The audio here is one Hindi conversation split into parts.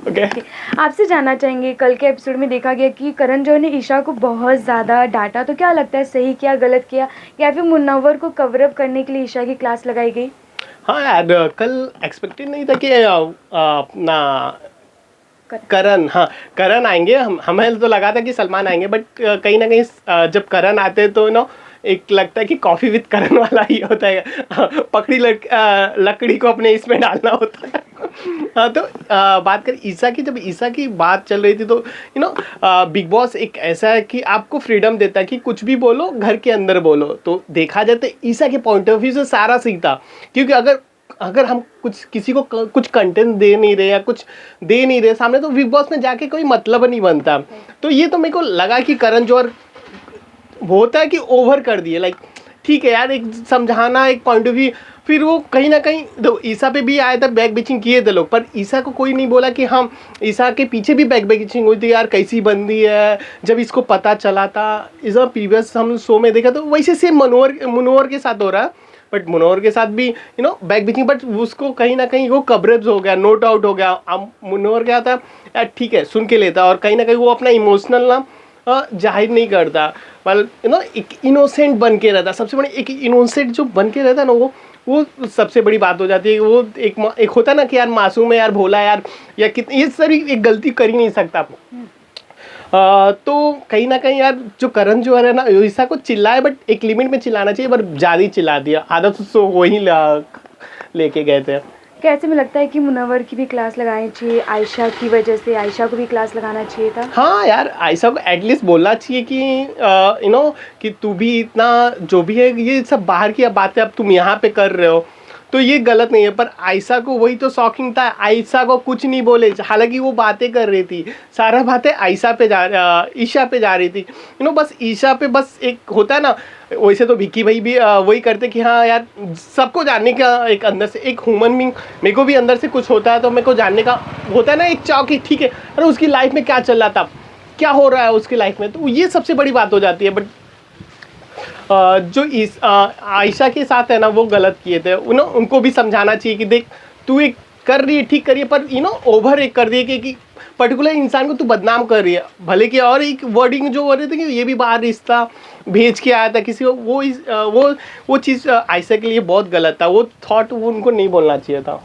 ओके। आपसे जानना चाहेंगे, कल के एपिसोड में देखा गया कि करण जौहर ने ईशा को बहुत ज़्यादा डांटा, तो क्या लगता है सही किया, गलत किया, या फिर मुनव्वर को कवर अप करने के लिए ईशा की क्लास लगाई गई? हाँ यार, कल एक्सपेक्टेड नहीं था कि अपना करण, हाँ करण आएंगे। हमें तो लगा था कि सलमान आएंगे, बट कहीं ना कहीं जब करण आते हैं तो एक लगता है कि कॉफी विद करण वाला ही होता है। पकड़ी लकड़ी को अपने इसमें डालना होता है। हाँ, तो बात करें ईशा की, जब ईशा की बात चल रही थी तो बिग बॉस एक ऐसा है कि आपको फ्रीडम देता है कि कुछ भी बोलो, घर के अंदर बोलो। तो देखा जाए तो ईशा के पॉइंट ऑफ व्यू से सारा सही था, क्योंकि अगर अगर हम कुछ किसी को कुछ कंटेंट दे नहीं रहे या कुछ दे नहीं रहे सामने, तो बिग बॉस में जाके कोई मतलब नहीं बनता। तो ये तो मेरे को लगा कि करण जौहर होता है कि ओवर कर दिए, लाइक ठीक है यार, एक समझाना, एक पॉइंट ऑफ व्यू। फिर वो कहीं ना कहीं दो ईशा पे भी आया था, बैक बेचिंग किए थे लोग, पर ईशा को कोई नहीं बोला कि हम ईशा के पीछे भी बैक बेचिंग हुई थी यार, कैसी बंदी है। जब इसको पता चला था, इस प्रीवियस हम शो में देखा, तो वैसे सेम मुनव्वर के साथ हो रहा है। बट मुनव्वर के साथ भी बैक बेचिंग, बट उसको कहीं ना कहीं वो कवरेज हो गया, नोट आउट हो गया। अब मुनव्वर क्या था यार, ठीक है सुन के लेता, और कहीं ना कहीं वो अपना इमोशनल जाहिर नहीं करता, मतलब एक इनोसेंट बन के रहता। सबसे बड़ी एक इनोसेंट जो बन के रहता है ना, वो सबसे बड़ी बात हो जाती है। वो एक होता है ना कि यार मासूम है यार, भोला यार, या कितनी ये सारी एक गलती कर ही नहीं सकता। तो कहीं ना कहीं यार जो करण जौहर है ना, ईशा को चिल्लाए, बट एक लिमिट में चिल्लाना चाहिए, पर ज़्यादा ही चिल्ला दिया। आदत तो वही लेके गए थे। कैसे में लगता है कि मुनव्वर की भी क्लास लगानी चाहिए, आयशा की वजह से आयशा को भी क्लास लगाना चाहिए था? हाँ यार, आयशा को एटलीस्ट बोलना चाहिए कि कि तू भी इतना जो भी है, ये सब बाहर की बातें अब तुम यहाँ पे कर रहे हो, तो ये गलत नहीं है। पर आयशा को वही तो शॉकिंग था, आयशा को कुछ नहीं बोले, हालांकि वो बातें कर रही थी, सारा बातें ईशा पे जा रही थी। बस ईशा पे बस एक होता है ना, वैसे तो विक्की भाई भी वही करते कि हाँ यार, सबको जानने का एक अंदर से एक ह्यूमन बींग, मेरे को भी अंदर से कुछ होता है तो मेरे को जानने का होता है ना एक चाव कि ठीक है, अरे उसकी लाइफ में क्या चल रहा था, क्या हो रहा है उसकी लाइफ में, तो ये सबसे बड़ी बात हो जाती है। बट जो इस आयशा के साथ है ना, वो गलत किए थे। उनको भी समझाना चाहिए कि देख, तू एक कर रही है, ठीक करिए, पर ओवर एक कर दिए कि पर्टिकुलर इंसान को तू बदनाम कर रही है। भले कि और एक वर्डिंग जो हो रही थी कि ये भी बाहर रिश्ता भेज के आया था किसी को, वो चीज़ आयशा के लिए बहुत गलत था। वो थॉट वो उनको नहीं बोलना चाहिए था।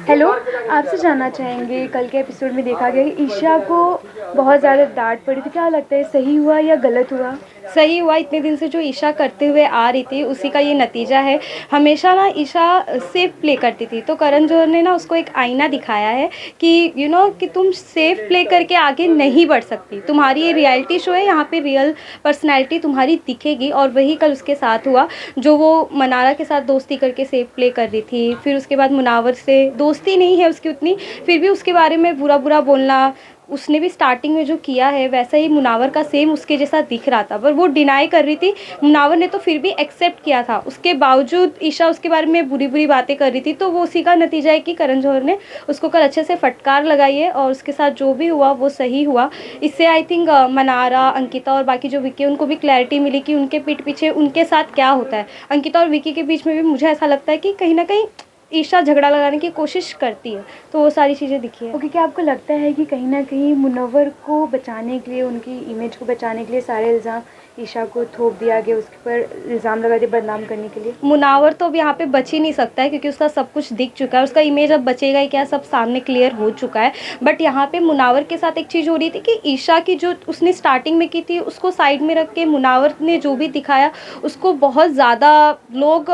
हेलो, आपसे जानना चाहेंगे, कल के एपिसोड में देखा गया कि ईशा को बहुत ज़्यादा डांट पड़ी थी, क्या लगता है सही हुआ या गलत हुआ? सही हुआ। इतने दिन से जो ईशा करते हुए आ रही थी उसी का ये नतीजा है। हमेशा ना ईशा सेफ प्ले करती थी, तो करण जौहर ने ना उसको एक आईना दिखाया है कि कि तुम सेफ प्ले करके आगे नहीं बढ़ सकती, तुम्हारी ये रियलिटी शो है, यहाँ पे रियल पर्सनैलिटी तुम्हारी दिखेगी। और वही कल उसके साथ हुआ, जो वो मनारा के साथ दोस्ती करके सेफ प्ले कर रही थी, फिर उसके बाद मुनावर से दोस्ती नहीं है उसकी उतनी, फिर भी उसके बारे में बुरा बुरा बोलना, उसने भी स्टार्टिंग में जो किया है वैसा ही मुनावर का सेम उसके जैसा दिख रहा था, पर वो डिनाई कर रही थी। मुनावर ने तो फिर भी एक्सेप्ट किया था, उसके बावजूद ईशा उसके बारे में बुरी बुरी बातें कर रही थी। तो वो उसी का नतीजा है कि करण जौहर ने उसको कल अच्छे से फटकार लगाई है, और उसके साथ जो भी हुआ वो सही हुआ। इससे आई थिंक मनारा, अंकिता और बाकी जो विक्की, उनको भी क्लैरिटी मिली कि उनके पीठ पीछे उनके साथ क्या होता है। अंकिता और विक्की के बीच में भी मुझे ऐसा लगता है कि कहीं ना कहीं ईशा झगड़ा लगाने की कोशिश करती है, तो वो सारी चीज़ें दिखी है। ओके, क्या आपको लगता है कि कहीं ना कहीं मुनव्वर को बचाने के लिए, उनकी इमेज को बचाने के लिए सारे इल्ज़ाम ईशा को थोप दिया गया, उसके ऊपर इल्ज़ाम लगा दिए बदनाम करने के लिए? मुनावर तो अब यहाँ पे बच ही नहीं सकता है, क्योंकि उसका सब कुछ दिख चुका है, उसका इमेज अब बचेगा ही क्या, सब सामने क्लियर हो चुका है। बट यहाँ पे मुनावर के साथ एक चीज़ हो रही थी कि ईशा की जो उसने स्टार्टिंग में की थी उसको साइड में रख के मुनावर ने जो भी दिखाया उसको बहुत ज़्यादा लोग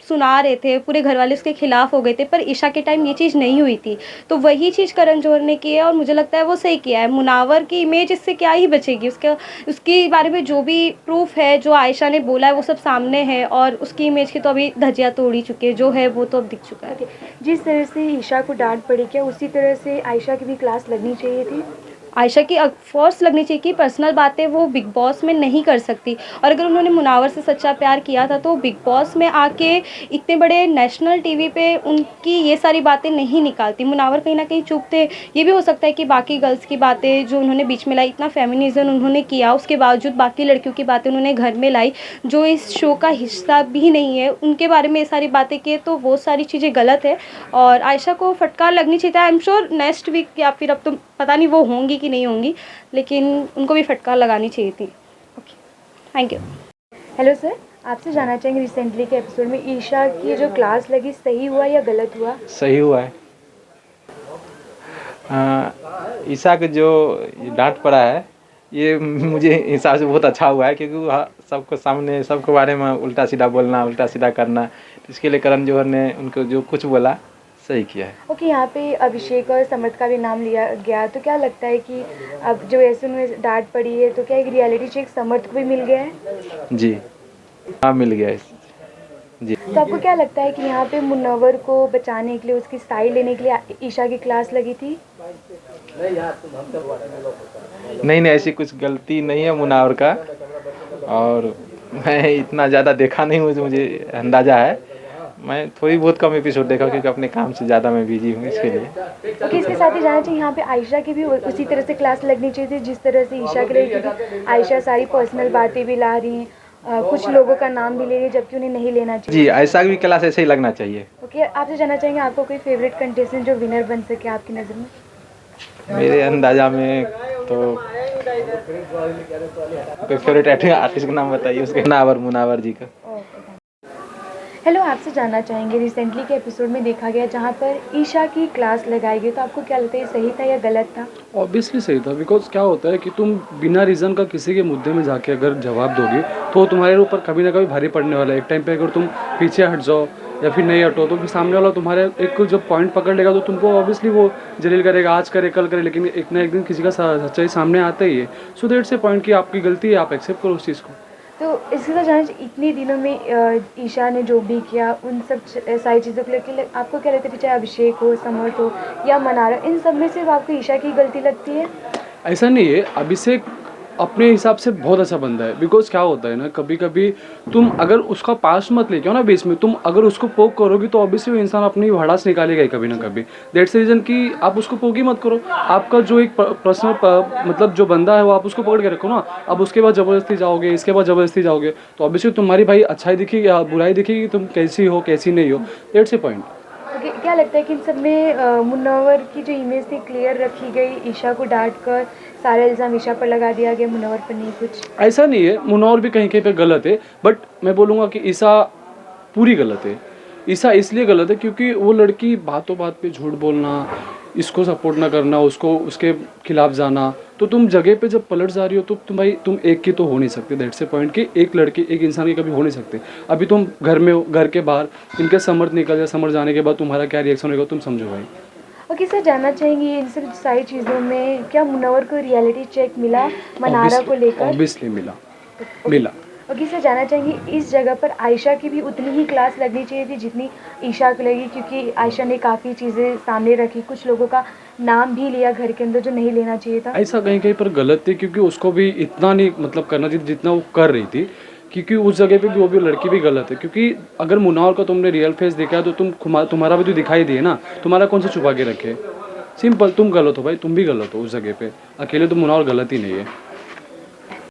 सुना रहे थे, पूरे घर वाले उसके खिलाफ हो गए थे, पर ईशा के टाइम ये चीज़ नहीं हुई थी। तो वही चीज़ करण जौहर ने की है, और मुझे लगता है वो सही किया है। मुनावर की इमेज इससे क्या ही बचेगी, उसके बारे में जो भी प्रूफ है, जो आयशा ने बोला है, वो सब सामने है, और उसकी इमेज की तो अभी धज्जियाँ तोड़ ही चुकी है, जो है वो तो अब दिख चुका है। जिस तरह से ईशा को डांट पड़ी, क्या उसी तरह से आयशा की भी क्लास लगनी चाहिए थी? आयशा की फ़ोर्स लगनी चाहिए कि पर्सनल बातें वो बिग बॉस में नहीं कर सकती। और अगर उन्होंने मुनावर से सच्चा प्यार किया था तो बिग बॉस में आके इतने बड़े नेशनल टीवी पे उनकी ये सारी बातें नहीं निकालती। मुनावर कहीं न कहीं चुप थे। ये भी हो सकता है कि बाकी गर्ल्स की बातें जो उन्होंने बीच में लाई, इतना फेमिनिज़्म उन्होंने किया, उसके बावजूद बाकी लड़कियों की बातें उन्होंने घर में लाई, जो इस शो का हिस्सा भी नहीं है, उनके बारे में ये सारी बातें की, तो वो सारी चीज़ें गलत है। और आयशा को फटकार लगनी चाहिए था। I am sure next week या फिर अब तो पता नहीं वो होंगी कि नहीं होंगी, लेकिन उनको भी फटकार लगानी चाहिए थी। Okay, thank you. Hello sir, आपसे जानना चाहेंगे रिसेंटली के एपिसोड में ईशा की जो क्लास लगी सही हुआ या गलत हुआ? सही हुआ है। ईशा के जो डांट पड़ा है ये मुझे हिसाब से बहुत अच्छा हुआ है, क्योंकि वो सबको सामने सबके बारे में उल्टा सीधा बोलना, उल्टा सीधा करना, तो इसके लिए करण जौहर ने उनको जो कुछ बोला सही किया है। ओके, यहाँ पे अभिषेक और समर्थ का भी नाम लिया गया, तो क्या लगता है कि अब जो ऐसे उन्हें डांट पड़ी है तो क्या एक रियलिटी चेक समर्थ को भी मिल गया है? जी हाँ, मिल गया है जी। तो आपको क्या लगता है कि यहाँ पे मुनव्वर को बचाने के लिए, उसकी साइड लेने के लिए ईशा की क्लास लगी थी? नहीं, ऐसी कुछ गलती नहीं है मुनावर का, और मैं इतना ज़्यादा देखा नहीं हूँ, मुझे अंदाज़ा है। मैं थोड़ी बहुत कम एपिसोड देखा क्योंकि अपने काम से ज़्यादा मैं बिजी हूँ इसके लिए। ओके, इसके साथ ही जाना चाहिए यहाँ पे आयशा की भी उसी तरह से क्लास लगनी चाहिए थी जिस तरह से ईशा के लिए, क्योंकि आयशा सारी पर्सनल बातें भी ला रही हैं, कुछ लोगों का नाम भी ले रही है जबकि उन्हें नहीं लेना चाहिए। जी, ऐसा भी क्लास ऐसे ही लगना चाहिए। ओके, आपसे जानना चाहेंगे आपको कोई फेवरेट कंटेस्टेंट जो विनर बन सके आपकी नज़र में? मेरे अंदाजा में तो कोई फेवरेट आर्टिस्ट का नाम बताइए उसके। मुनावर जी का। हेलो, आपसे जानना चाहेंगे रिसेंटली के एपिसोड में देखा गया जहाँ पर ईशा की क्लास लगाई गई, तो आपको क्या लगता है सही था या गलत था? ऑब्वियसली सही था, बिकॉज क्या होता है कि तुम बिना रीज़न का किसी के मुद्दे में जाके अगर जवाब दोगे तो तुम्हारे ऊपर कभी ना कभी भारी पड़ने वाला है। एक टाइम पे अगर तुम पीछे हट जाओ या फिर नहीं हटो तो फिर सामने वाला तुम्हारे एक जब पॉइंट पकड़ लेगा तो तुमको ऑब्वियसली वो जलील करेगा, आज करे कल करे, लेकिन एक ना एक दिन किसी का सच्चाई सामने आता ही है। सो दैट्स ए पॉइंट कि आपकी गलती है, आप एक्सेप्ट करो उस चीज़ को। तो इसके साथ जानना चाहिए इतने दिनों में ईशा ने जो भी किया उन सब सारी चीज़ों को लेकर आपको क्या लगता है, चाहे अभिषेक हो, समर्थ हो या मनारा, इन सब में सिर्फ आपको ईशा की गलती लगती है? ऐसा नहीं है, अभिषेक अपने हिसाब से बहुत अच्छा बंदा है। बिकॉज क्या होता है ना, कभी कभी तुम अगर उसका पास मत लेके आओ ना बेस में, तुम अगर उसको पोक करोगे तो ऑब्वियसली वो इंसान अपनी भड़ास निकालेगा ही कभी ना कभी। दैट्स रीज़न कि आप उसको पोक ही मत करो। आपका जो एक पर्सनल मतलब जो बंदा है वो आप उसको पकड़ के रखो ना। अब उसके बाद ज़बरदस्ती जाओगे, इसके बाद ज़बरदस्ती जाओगे तो ऑब्वियसली तुम्हारी भाई अच्छाई दिखेगी या बुराई दिखेगी, तुम कैसी हो कैसी नहीं हो। That's a point. ओके, क्या लगता है कि इन सब में मुनव्वर की जो इमेज थी क्लियर रखी गई, ईशा को डांट कर सारा इल्ज़ाम ईशा पर लगा दिया गया, मुनव्वर पर नहीं कुछ? ऐसा नहीं है, मुनव्वर भी कहीं कहीं पे गलत है, बट मैं बोलूँगा कि ईशा पूरी गलत है। ईशा इसलिए गलत है क्योंकि वो लड़की बातों बात पे झूठ बोलना, इसको सपोर्ट ना करना, उसको उसके खिलाफ जाना, तो तुम जगह पे जब पलट जा रही हो तो तुम एक की तो हो नहीं सकते। दैट्स ए पॉइंट कि एक लड़की एक इंसान की कभी हो नहीं सकते। अभी तुम घर में हो, घर के बाहर इनके समर्थ निकल जाए, समर्थ जाने के बाद तुम्हारा क्या रिएक्शन होगा तुम समझो भाई। ओके सर, जानना चाहेंगे इन सब सारी चीज़ों में क्या मुनव्वर को रियलिटी चेक मिला मनारा को लेकर? ऑब्वियसली मिला। ओके सर, जानना चाहेंगे इस जगह पर आयशा की भी उतनी ही क्लास लगनी चाहिए थी जितनी ईशा को लगी, क्योंकि आयशा ने काफ़ी चीज़ें सामने रखी, कुछ लोगों का नाम भी लिया घर के अंदर जो नहीं लेना चाहिए था। ऐसा कहीं कहीं पर गलत थी क्योंकि उसको भी इतना नहीं मतलब करना चाहिए जितना वो कर रही थी, क्योंकि उस जगह पे भी वो भी लड़की भी गलत है। क्योंकि अगर मुनव्वर का तुमने रियल फेस देखा है तो तुम्हारा भी तो दिखाई दिए ना, तुम्हारा कौन सा छुपा के रखे। सिंपल, तुम गलत हो भाई, तुम भी गलत हो उस जगह पे, अकेले तो मुनव्वर गलत ही नहीं है।